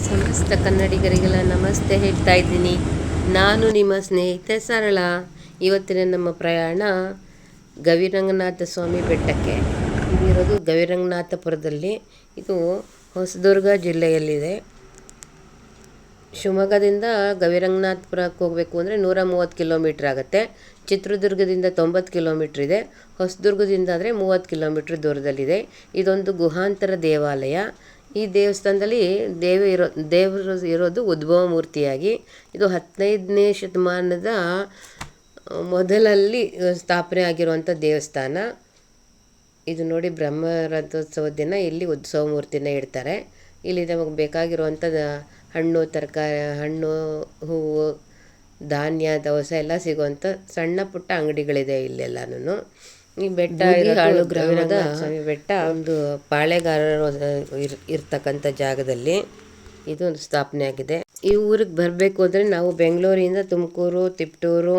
ಸಮಸ್ತ ಕನ್ನಡಿಗರಿಗೆಲ್ಲ ನಮಸ್ತೆ ಹೇಳ್ತಾ ಇದ್ದೀನಿ. ನಾನು ನಿಮ್ಮ ಸ್ನೇಹಿತೆ ಸರಳ. ಇವತ್ತಿನ ನಮ್ಮ ಪ್ರಯಾಣ ಗವಿರಂಗನಾಥ ಸ್ವಾಮಿ ಬೆಟ್ಟಕ್ಕೆ. ಇದಿರೋದು ಗವಿರಂಗನಾಥಪುರದಲ್ಲಿ. ಇದು ಹೊಸದುರ್ಗ ಜಿಲ್ಲೆಯಲ್ಲಿದೆ. ಶಿವಮೊಗ್ಗದಿಂದ ಗವಿರಂಗನಾಥಪುರಕ್ಕೆ ಹೋಗಬೇಕು ಅಂದರೆ 130 ಕಿಲೋಮೀಟ್ರ್ ಆಗುತ್ತೆ. ಚಿತ್ರದುರ್ಗದಿಂದ 90 ಕಿಲೋಮೀಟ್ರ್ ಇದೆ. ಹೊಸದುರ್ಗದಿಂದ ಆದರೆ 30 ಕಿಲೋಮೀಟ್ರ್ ದೂರದಲ್ಲಿದೆ. ಇದೊಂದು ಗುಹಾಂತರ ದೇವಾಲಯ. ಈ ದೇವಸ್ಥಾನದಲ್ಲಿ ದೇವರು ಇರೋದು ಉದ್ಭವ ಮೂರ್ತಿಯಾಗಿ. ಇದು 15ನೇ ಶತಮಾನದ ಮೊದಲಲ್ಲಿ ಸ್ಥಾಪನೆ ಆಗಿರುವಂಥ ದೇವಸ್ಥಾನ. ಇದು ನೋಡಿ, ಬ್ರಹ್ಮರಥೋತ್ಸವದ ದಿನ ಇಲ್ಲಿ ಉತ್ಸವ ಮೂರ್ತಿನ ಇಡ್ತಾರೆ. ಇಲ್ಲಿ ನಮಗೆ ಬೇಕಾಗಿರುವಂಥ ಹಣ್ಣು, ತರಕಾರಿ, ಹಣ್ಣು, ಹೂವು, ಧಾನ್ಯ, ದವಸ ಎಲ್ಲ ಸಿಗುವಂಥ ಸಣ್ಣ ಪುಟ್ಟ ಅಂಗಡಿಗಳಿದೆ ಇಲ್ಲೆಲ್ಲನೂ. ಈ ಬೆಟ್ಟ ಹಾಳು ಗ್ರಾಮದ ಬೆಟ್ಟ ಒಂದು ಪಾಳೆಗಾರರು ಇರ್ತಕ್ಕಂಥ ಜಾಗದಲ್ಲಿ ಇದು ಸ್ಥಾಪನೆ ಆಗಿದೆ. ಈ ಊರಿಗೆ ಬರಬೇಕು ಅಂದರೆ ನಾವು ಬೆಂಗಳೂರಿಂದ ತುಮಕೂರು, ತಿಪಟೂರು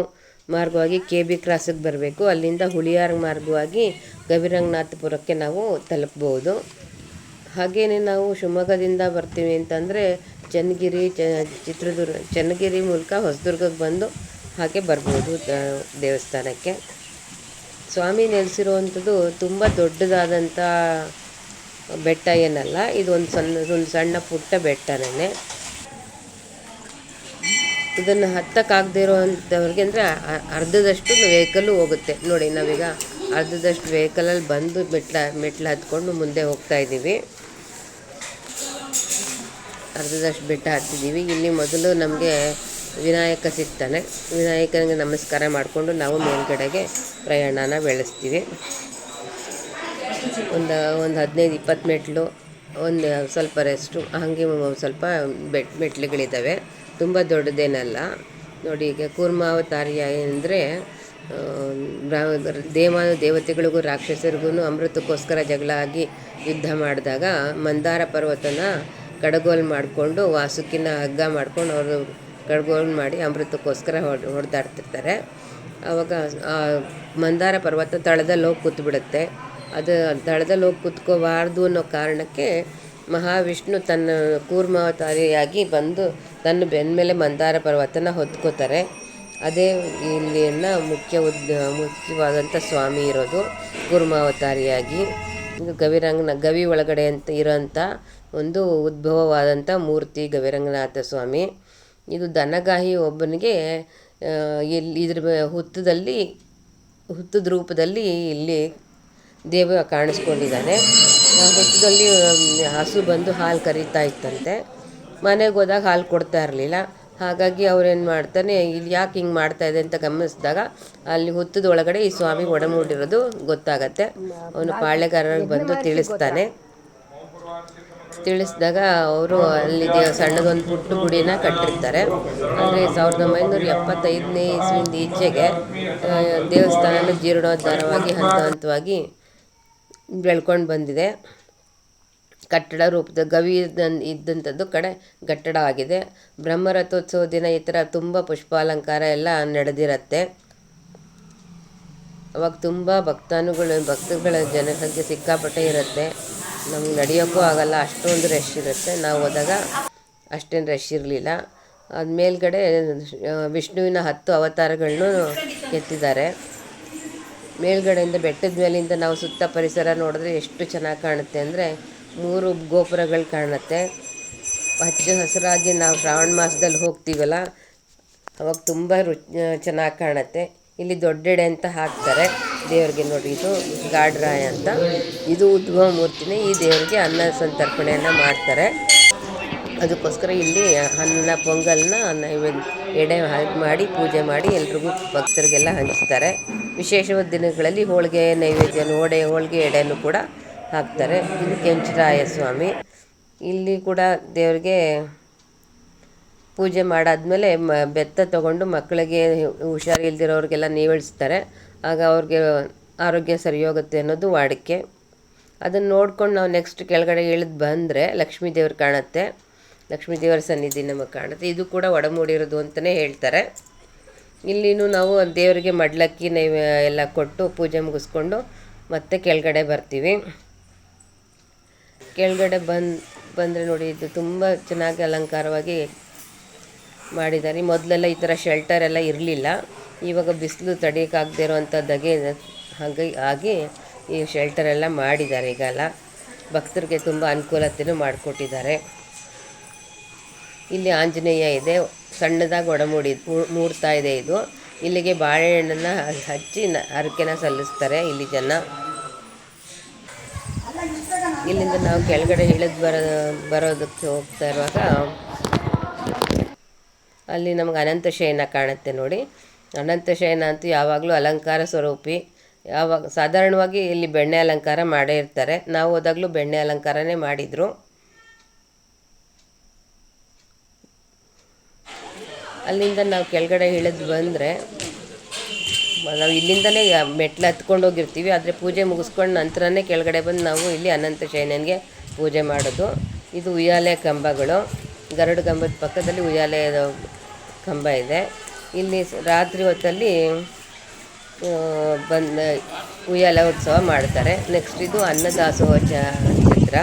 ಮಾರ್ಗವಾಗಿ KB ಕ್ರಾಸಿಗೆ ಬರಬೇಕು. ಅಲ್ಲಿಂದ ಹುಳಿಯಾರು ಮಾರ್ಗವಾಗಿ ಗವಿರಂಗನಾಥಪುರಕ್ಕೆ ನಾವು ತಲುಪ್ಬೋದು. ಹಾಗೆಯೇ ನಾವು ಶಿವಮೊಗ್ಗದಿಂದ ಬರ್ತೀವಿ ಅಂತಂದರೆ ಚನ್ನಗಿರಿ, ಚನ್ನಗಿರಿ ಮೂಲಕ ಹೊಸದುರ್ಗಕ್ಕೆ ಬಂದು ಹಾಗೆ ಬರ್ಬೋದು ದೇವಸ್ಥಾನಕ್ಕೆ. ಸ್ವಾಮಿ ನೆಲೆಸಿರುವಂಥದ್ದು ತುಂಬ ದೊಡ್ಡದಾದಂಥ ಬೆಟ್ಟ ಏನಲ್ಲ. ಇದು ಒಂದು ಸಣ್ಣ ಪುಟ್ಟ ಬೆಟ್ಟನೇ. ಇದನ್ನು ಹತ್ತಕ್ಕಾಗದೇ ಇರೋವಂಥವ್ರಿಗೆ ಅಂದರೆ ಅರ್ಧದಷ್ಟು ವೆಹಿಕಲ್ಲು ಹೋಗುತ್ತೆ. ನೋಡಿ, ನಾವೀಗ ಅರ್ಧದಷ್ಟು ವೆಹಿಕಲಲ್ಲಿ ಬಂದು ಮೆಟ್ಲು ಹತ್ಕೊಂಡು ಮುಂದೆ ಹೋಗ್ತಾ ಇದ್ದೀವಿ. ಅರ್ಧದಷ್ಟು ಬೆಟ್ಟ ಹತ್ತಿದ್ದೀವಿ. ಇಲ್ಲಿ ಮೊದಲು ನಮಗೆ ವಿನಾಯಕ ಸಿಗ್ತಾನೆ. ವಿನಾಯಕನಿಗೆ ನಮಸ್ಕಾರ ಮಾಡಿಕೊಂಡು ನಾವು ಮೇಲ್ಗಡೆಗೆ ಪ್ರಯಾಣನ ಬೆಳೆಸ್ತೀವಿ. ಒಂದು 15-20 ಮೆಟ್ಲು, ಒಂದು ಸ್ವಲ್ಪ ರೆಸ್ಟು, ಹಾಗೆ ಸ್ವಲ್ಪ ಮೆಟ್ಲುಗಳಿದ್ದಾವೆ. ತುಂಬ ದೊಡ್ಡದೇನಲ್ಲ. ನೋಡಿ, ಈಗ ಕೂರ್ಮಾವತಾರಿಯ ಅಂದರೆ ದೇವತೆಗಳಿಗೂ ರಾಕ್ಷಸರಿಗೂ ಅಮೃತಕ್ಕೋಸ್ಕರ ಜಗಳ ಆಗಿ ಯುದ್ಧ ಮಾಡಿದಾಗ ಮಂದಾರ ಪರ್ವತನ ಕಡಗೋಲು ಮಾಡಿಕೊಂಡು ವಾಸುಕಿನ ಹಗ್ಗ ಮಾಡ್ಕೊಂಡು ಅವರು ಕಡ್ಗೋಲು ಮಾಡಿ ಅಮೃತಕ್ಕೋಸ್ಕರ ಹೊಡೆದಾಡ್ತಿರ್ತಾರೆ. ಆವಾಗ ಆ ಮಂದಾರ ಪರ್ವತ ತಳದಲ್ಲಿ ಹೋಗಿ ಕೂತ್ಬಿಡುತ್ತೆ. ಅದು ತಳದಲ್ಲಿ ಹೋಗಿ ಕೂತ್ಕೋಬಾರ್ದು ಅನ್ನೋ ಕಾರಣಕ್ಕೆ ಮಹಾವಿಷ್ಣು ತನ್ನ ಕೂರ್ಮಾವತಾರಿಯಾಗಿ ಬಂದು ತನ್ನ ಬೆನ್ನ ಮೇಲೆ ಮಂದಾರ ಪರ್ವತನ ಹೊತ್ಕೋತಾರೆ. ಅದೇ ಇಲ್ಲಿನ ಮುಖ್ಯವಾದಂಥ ಸ್ವಾಮಿ ಇರೋದು ಕೂರ್ಮಾವತಾರಿಯಾಗಿ. ಇದು ಗವಿ ಒಳಗಡೆ ಅಂತ ಇರೋಂಥ ಒಂದು ಉದ್ಭವವಾದಂಥ ಮೂರ್ತಿ ಗವಿರಂಗನಾಥ ಸ್ವಾಮಿ. ಇದು ದನಗಾಹಿ ಒಬ್ಬನಿಗೆ ಇದ್ರ ಹುತ್ತದ ರೂಪದಲ್ಲಿ ಇಲ್ಲಿ ದೇವ ಕಾಣಿಸ್ಕೊಂಡಿದ್ದಾನೆ. ಆ ಹುತ್ತದಲ್ಲಿ ಹಸು ಬಂದು ಹಾಲು ಕರೀತಾ ಇತ್ತಂತೆ. ಮನೆಗೆ ಹೋದಾಗ ಹಾಲು ಕೊಡ್ತಾ ಇರಲಿಲ್ಲ. ಹಾಗಾಗಿ ಅವ್ರೇನು ಮಾಡ್ತಾನೆ, ಇಲ್ಲಿ ಯಾಕೆ ಹಿಂಗೆ ಮಾಡ್ತಾಯಿದೆ ಅಂತ ಗಮನಿಸಿದಾಗ ಅಲ್ಲಿ ಹುತ್ತದ ಒಳಗಡೆ ಈ ಸ್ವಾಮಿ ಒಡಮೂಡಿರೋದು ಗೊತ್ತಾಗತ್ತೆ. ಅವನು ಪಾಳೆಗಾರರಿಗೆ ಬಂದು ತಿಳಿಸಿದಾಗ ಅವರು ಅಲ್ಲಿ ಸಣ್ಣದೊಂದು ಪುಟ್ಟು ಗುಡಿನ ಕಟ್ಟಿರ್ತಾರೆ. ಅಂದರೆ 1975ನೇ ಇಸ್ವಿಯಿಂದ ಈಚೆಗೆ ದೇವಸ್ಥಾನ ಜೀರ್ಣೋದ್ಧಾರವಾಗಿ ಹಂತ ಹಂತವಾಗಿ ಬೆಳ್ಕೊಂಡು ಬಂದಿದೆ. ಕಟ್ಟಡ ರೂಪದ ಗವಿ ಇದ್ದಂಥದ್ದು ಕಡೆ ಕಟ್ಟಡ ಆಗಿದೆ. ಬ್ರಹ್ಮರಥೋತ್ಸವ ದಿನ ಈ ಥರ ತುಂಬ ಪುಷ್ಪಾಲಂಕಾರ ಎಲ್ಲ ನಡೆದಿರತ್ತೆ. ಅವಾಗ ತುಂಬ ಭಕ್ತಗಳ ಜನಸಂಖ್ಯೆ ಸಿಕ್ಕಾಪಟ್ಟೆ ಇರುತ್ತೆ. ನಮ್ಗೆ ನಡೆಯೋಕ್ಕೂ ಆಗಲ್ಲ, ಅಷ್ಟೊಂದು ರಶ್ ಇರುತ್ತೆ. ನಾವು ಹೋದಾಗ ಅಷ್ಟೇನು ರಶ್ ಇರಲಿಲ್ಲ. ಅದು ಮೇಲ್ಗಡೆ ವಿಷ್ಣುವಿನ 10 ಅವತಾರಗಳನ್ನು ಕೆತ್ತಿದ್ದಾರೆ. ಮೇಲ್ಗಡೆಯಿಂದ ಬೆಟ್ಟದ ಮೇಲಿಂದ ನಾವು ಸುತ್ತ ಪರಿಸರ ನೋಡಿದ್ರೆ ಎಷ್ಟು ಚೆನ್ನಾಗಿ ಕಾಣುತ್ತೆ ಅಂದರೆ 3 ಗೋಪುರಗಳು ಕಾಣುತ್ತೆ. ಹಚ್ಚ ಹಸಿರಾಗಿ ನಾವು ಶ್ರಾವಣ ಮಾಸದಲ್ಲಿ ಹೋಗ್ತೀವಲ್ಲ, ಅವಾಗ ತುಂಬ ಚೆನ್ನಾಗಿ ಕಾಣುತ್ತೆ. ಇಲ್ಲಿ ದೊಡ್ಡೆಡೆ ಅಂತ ಹಾಕ್ತಾರೆ ದೇವ್ರಿಗೆ. ನೋಡಿ, ಇದು ಗಾಡ್ರಾಯ ಅಂತ, ಇದು ಉದ್ಭವ ಮೂರ್ತಿನೇ. ಈ ದೇವರಿಗೆ ಅನ್ನ ಸಂತರ್ಪಣೆಯನ್ನು ಮಾಡ್ತಾರೆ. ಅದಕ್ಕೋಸ್ಕರ ಇಲ್ಲಿ ಅನ್ನ ಪೊಂಗಲ್ನ ಎಡೆ ಮಾಡಿ ಪೂಜೆ ಮಾಡಿ ಎಲ್ರಿಗೂ ಭಕ್ತರಿಗೆಲ್ಲ ಹಂಚ್ತಾರೆ. ವಿಶೇಷವಾದ ದಿನಗಳಲ್ಲಿ ಹೋಳಿಗೆ ನೈವೇದ್ಯ, ಹೋಳಿಗೆ ಎಡೆನೂ ಕೂಡ ಹಾಕ್ತಾರೆ. ಇದು ಕೆಂಚರಾಯ ಸ್ವಾಮಿ. ಇಲ್ಲಿ ಕೂಡ ದೇವರಿಗೆ ಪೂಜೆ ಮಾಡಾದ್ಮೇಲೆ ಬೆತ್ತ ತೊಗೊಂಡು ಮಕ್ಕಳಿಗೆ ಹುಷಾರಿಲ್ದಿರೋರಿಗೆಲ್ಲ ನೀವಳಿಸ್ತಾರೆ. ಆಗ ಅವ್ರಿಗೆ ಆರೋಗ್ಯ ಸರಿ ಹೋಗುತ್ತೆ ಅನ್ನೋದು ವಾಡಿಕೆ. ಅದನ್ನು ನೋಡ್ಕೊಂಡು ನಾವು ನೆಕ್ಸ್ಟ್ ಕೆಳಗಡೆ ಇಳಿದು ಬಂದರೆ ಲಕ್ಷ್ಮೀ ದೇವ್ರು ಕಾಣುತ್ತೆ. ಲಕ್ಷ್ಮೀ ದೇವರ ಸನ್ನಿಧಿ ನಮಗೆ ಕಾಣುತ್ತೆ. ಇದು ಕೂಡ ಒಡಮೂಡಿರೋದು ಅಂತಲೇ ಹೇಳ್ತಾರೆ. ಇಲ್ಲಿನೂ ನಾವು ದೇವರಿಗೆ ಮಡ್ಲಕ್ಕಿ ಎಲ್ಲ ಕೊಟ್ಟು ಪೂಜೆ ಮುಗಿಸ್ಕೊಂಡು ಮತ್ತೆ ಕೆಳಗಡೆ ಬರ್ತೀವಿ. ಕೆಳಗಡೆ ಬಂದರೆ ನೋಡಿ, ಇದು ತುಂಬ ಚೆನ್ನಾಗಿ ಅಲಂಕಾರವಾಗಿ ಮಾಡಿದ್ದಾರೆ. ಮೊದಲೆಲ್ಲ ಈ ಥರ ಶೆಲ್ಟರ್ ಎಲ್ಲ ಇರಲಿಲ್ಲ. ಇವಾಗ ಬಿಸಿಲು ತಡೆಯೋಕ್ಕಾಗದೇ ಇರೋವಂಥ ಧಗೆ ಹಾಗಾಗಿ ಈ ಶೆಲ್ಟರ್ ಎಲ್ಲ ಮಾಡಿದ್ದಾರೆ. ಈಗೆಲ್ಲ ಭಕ್ತರಿಗೆ ತುಂಬ ಅನುಕೂಲತೆಯೂ ಮಾಡಿಕೊಟ್ಟಿದ್ದಾರೆ. ಇಲ್ಲಿ ಆಂಜನೇಯ ಇದೆ, ಸಣ್ಣದಾಗಿ ಮೂಡ್ತಾ ಇದೆ. ಇದು ಇಲ್ಲಿಗೆ ಬಾಳೆಹಣ್ಣನ್ನು ಹಚ್ಚಿ ಹರಕೆನ ಸಲ್ಲಿಸ್ತಾರೆ ಇಲ್ಲಿ ಜನ. ಇಲ್ಲಿಂದ ನಾವು ಕೆಳಗಡೆ ಇಳಿದು ಬರೋದಕ್ಕೆ ಹೋಗ್ತಾ ಇರುವಾಗ ಅಲ್ಲಿ ನಮಗೆ ಅನಂತ ಶಯನ ಕಾಣುತ್ತೆ ನೋಡಿ. ಅನಂತ ಶಯನ ಅಂತೂ ಯಾವಾಗಲೂ ಅಲಂಕಾರ ಸ್ವರೂಪಿ. ಸಾಧಾರಣವಾಗಿ ಇಲ್ಲಿ ಬೆಣ್ಣೆ ಅಲಂಕಾರ ಮಾಡೇ ಇರ್ತಾರೆ. ನಾವು ಹೋದಾಗಲೂ ಬೆಣ್ಣೆ ಅಲಂಕಾರನೇ ಮಾಡಿದರು. ಅಲ್ಲಿಂದ ನಾವು ಕೆಳಗಡೆ ಇಳಿದು ಬಂದರೆ ನಾವು ಇಲ್ಲಿಂದಲೇ ಮೆಟ್ಲು ಹತ್ಕೊಂಡು ಹೋಗಿರ್ತೀವಿ. ಆದರೆ ಪೂಜೆ ಮುಗಿಸ್ಕೊಂಡು ನಂತರನೇ ಕೆಳಗಡೆ ಬಂದು ನಾವು ಇಲ್ಲಿ ಅನಂತ ಶಯನನಿಗೆ ಪೂಜೆ ಮಾಡೋದು. ಇದು ಉಯ್ಯಾಲೆ ಕಂಬಗಳು, ಗರುಡ ಕಂಬದ ಪಕ್ಕದಲ್ಲಿ ಉಯ್ಯಾಲೆ ಕಂಬ ಇದೆ. ಇಲ್ಲಿ ರಾತ್ರಿ ಹೊತ್ತಲ್ಲಿ ಉಯ್ಯಾಲೆ ಉತ್ಸವ ಮಾಡ್ತಾರೆ. ನೆಕ್ಸ್ಟ್ ಇದು ಅನ್ನದಾಸೋಹ ಚಿತ್ರ.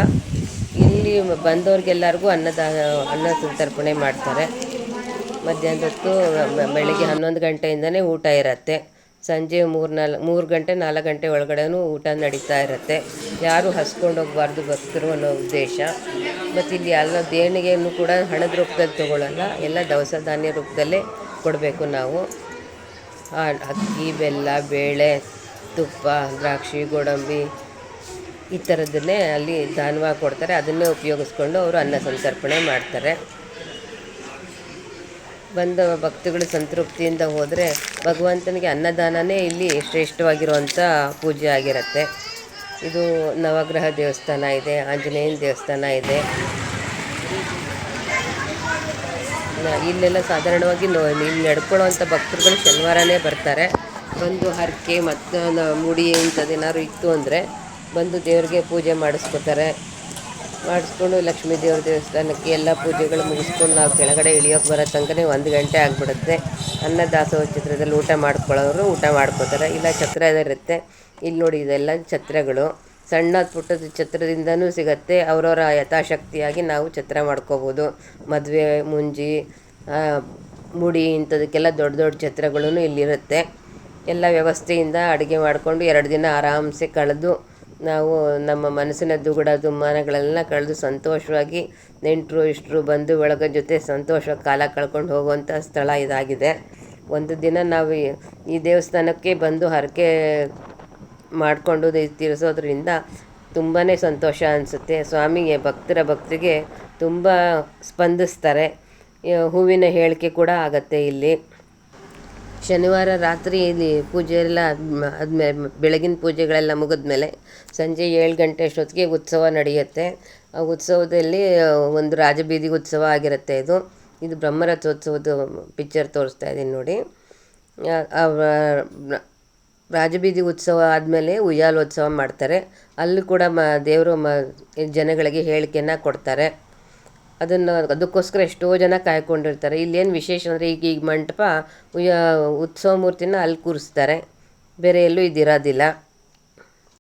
ಇಲ್ಲಿ ಬಂದವ್ರಿಗೆಲ್ಲರಿಗೂ ಅನ್ನ ಸಂತರ್ಪಣೆ ಮಾಡ್ತಾರೆ. ಮಧ್ಯಾಹ್ನದ ಹೊತ್ತು ಬೆಳಗ್ಗೆ 11 ಗಂಟೆಯಿಂದನೇ ಊಟ ಇರುತ್ತೆ. ಸಂಜೆ 3 ಗಂಟೆ 4 ಗಂಟೆ ಒಳಗಡೆನೂ ಊಟ ನಡೀತಾ ಇರುತ್ತೆ. ಯಾರೂ ಹಸ್ಕೊಂಡು ಹೋಗಬಾರ್ದು ಭಕ್ತರು ಅನ್ನೋ ಉದ್ದೇಶ. ಮತ್ತು ಇಲ್ಲಿ ಎಲ್ಲ ದೇಣಿಗೆಯನ್ನು ಕೂಡ ಹಣದ ರೂಪದಲ್ಲಿ ತೊಗೊಳ್ಳಲ್ಲ, ಎಲ್ಲ ದವಸ ಧಾನ್ಯ ರೂಪದಲ್ಲೇ ಕೊಡಬೇಕು ನಾವು. ಅಕ್ಕಿ, ಬೆಲ್ಲ, ಬೇಳೆ, ತುಪ್ಪ, ದ್ರಾಕ್ಷಿ, ಗೋಡಂಬಿ ಈ ಥರದನ್ನೇ ಅಲ್ಲಿ ದಾನವಾಗಿ ಕೊಡ್ತಾರೆ. ಅದನ್ನೇ ಉಪಯೋಗಿಸ್ಕೊಂಡು ಅವರು ಅನ್ನ ಸಂತರ್ಪಣೆ ಮಾಡ್ತಾರೆ. ಬಂದ ಭಕ್ತಗಳು ಸಂತೃಪ್ತಿಯಿಂದ ಹೋದರೆ ಭಗವಂತನಿಗೆ ಅನ್ನದಾನನೇ ಇಲ್ಲಿ ಶ್ರೇಷ್ಠವಾಗಿರುವಂಥ ಪೂಜೆ ಆಗಿರುತ್ತೆ. ಇದು ನವಗ್ರಹ ದೇವಸ್ಥಾನ ಇದೆ, ಆಂಜನೇಯನ ದೇವಸ್ಥಾನ ಇದೆ. ಇಲ್ಲೆಲ್ಲ ಸಾಧಾರಣವಾಗಿ ಇಲ್ಲಿ ನಡ್ಕೊಳ್ಳೋವಂಥ ಭಕ್ತರುಗಳು ಶನಿವಾರನೇ ಬರ್ತಾರೆ. ಬಂದು ಹರಕೆ ಮತ್ತು ಮುಡಿ ಇಂಥದ್ದೇನಾದ್ರು ಇತ್ತು ಅಂದರೆ ಬಂದು ದೇವ್ರಿಗೆ ಪೂಜೆ ಮಾಡಿಸ್ತಾರೆ. ಲಕ್ಷ್ಮೀ ದೇವ್ರ ದೇವಸ್ಥಾನಕ್ಕೆ ಎಲ್ಲ ಪೂಜೆಗಳು ಮುಗಿಸ್ಕೊಂಡು ನಾವು ಕೆಳಗಡೆ ಇಳಿಯೋಕೆ ಬರೋ ತನಕನೇ 1 ಗಂಟೆ ಆಗಿಬಿಡುತ್ತೆ. ಅನ್ನದಾಸೋಹ ಚಿತ್ರದಲ್ಲಿ ಊಟ ಮಾಡ್ಕೊಳ್ಳೋರು ಊಟ ಮಾಡ್ಕೋತಾರೆ, ಇಲ್ಲ ಛತ್ರ ಇರುತ್ತೆ. ಇಲ್ಲಿ ನೋಡಿ, ಇದೆಲ್ಲ ಛತ್ರಗಳು. ಸಣ್ಣ ಪುಟ್ಟದ ಛತ್ರದಿಂದನೂ ಸಿಗುತ್ತೆ. ಅವರವರ ಯಥಾಶಕ್ತಿಯಾಗಿ ನಾವು ಛತ್ರ ಮಾಡ್ಕೋಬೋದು. ಮದುವೆ, ಮುಂಜಿ, ಮುಡಿ ಇಂಥದಕ್ಕೆಲ್ಲ ದೊಡ್ಡ ದೊಡ್ಡ ಛತ್ರಗಳೂ ಇಲ್ಲಿರುತ್ತೆ. ಎಲ್ಲ ವ್ಯವಸ್ಥೆಯಿಂದ ಅಡುಗೆ ಮಾಡಿಕೊಂಡು 2 ದಿನ ಆರಾಮ್ಸೆ ಕಳೆದು ನಾವು ನಮ್ಮ ಮನಸ್ಸಿನ ದುಗುಡ ದುಮ್ಮಾನಗಳೆಲ್ಲ ಕಳೆದು ಸಂತೋಷವಾಗಿ ನೆಂಟರು ಇಷ್ಟರು ಬಂಧು ಬಳಗ ಜೊತೆ ಸಂತೋಷವಾಗಿ ಕಾಲ ಕಳ್ಕೊಂಡು ಹೋಗುವಂಥ ಸ್ಥಳ ಇದಾಗಿದೆ. ಒಂದು ದಿನ ನಾವು ಈ ದೇವಸ್ಥಾನಕ್ಕೆ ಬಂದು ಹರಕೆ ಮಾಡಿಕೊಂಡು ತೀರಿಸೋದ್ರಿಂದ ತುಂಬಾ ಸಂತೋಷ ಅನಿಸುತ್ತೆ. ಸ್ವಾಮಿಗೆ ಭಕ್ತರ ಭಕ್ತಿಗೆ ತುಂಬ ಸ್ಪಂದಿಸ್ತಾರೆ. ಹೂವಿನ ಹೇಳಿಕೆ ಕೂಡ ಆಗುತ್ತೆ ಇಲ್ಲಿ. ಶನಿವಾರ ರಾತ್ರಿ ಇಲ್ಲಿ ಪೂಜೆ ಎಲ್ಲ ಆದಮೇಲೆ ಬೆಳಗಿನ ಪೂಜೆಗಳೆಲ್ಲ ಮುಗಿದ್ಮೇಲೆ ಸಂಜೆ 7 ಗಂಟೆ ಅಷ್ಟೊತ್ತಿಗೆ ಉತ್ಸವ ನಡೆಯುತ್ತೆ. ಆ ಉತ್ಸವದಲ್ಲಿ ಒಂದು ರಾಜಬೀದಿ ಉತ್ಸವ ಆಗಿರುತ್ತೆ. ಇದು ಬ್ರಹ್ಮರಥೋತ್ಸವದ ಪಿಕ್ಚರ್ ತೋರಿಸ್ತಾ ಇದ್ದೀನಿ ನೋಡಿ. ರಾಜಬೀದಿ ಉತ್ಸವ ಆದಮೇಲೆ ಉಯ್ಯಾಲೋತ್ಸವ ಮಾಡ್ತಾರೆ. ಅಲ್ಲಿ ಕೂಡ ದೇವರು ಜನಗಳಿಗೆ ಹೇಳಿಕೆಯನ್ನು ಕೊಡ್ತಾರೆ. ಅದಕ್ಕೋಸ್ಕರ ಎಷ್ಟೋ ಜನ ಕಾಯ್ಕೊಂಡಿರ್ತಾರೆ. ಇಲ್ಲೇನು ವಿಶೇಷ ಅಂದರೆ ಈಗ ಮಂಟಪ ಉತ್ಸವ ಮೂರ್ತಿನ ಅಲ್ಲಿ ಕೂರಿಸ್ತಾರೆ, ಬೇರೆ ಎಲ್ಲೂ ಇದಿರೋದಿಲ್ಲ.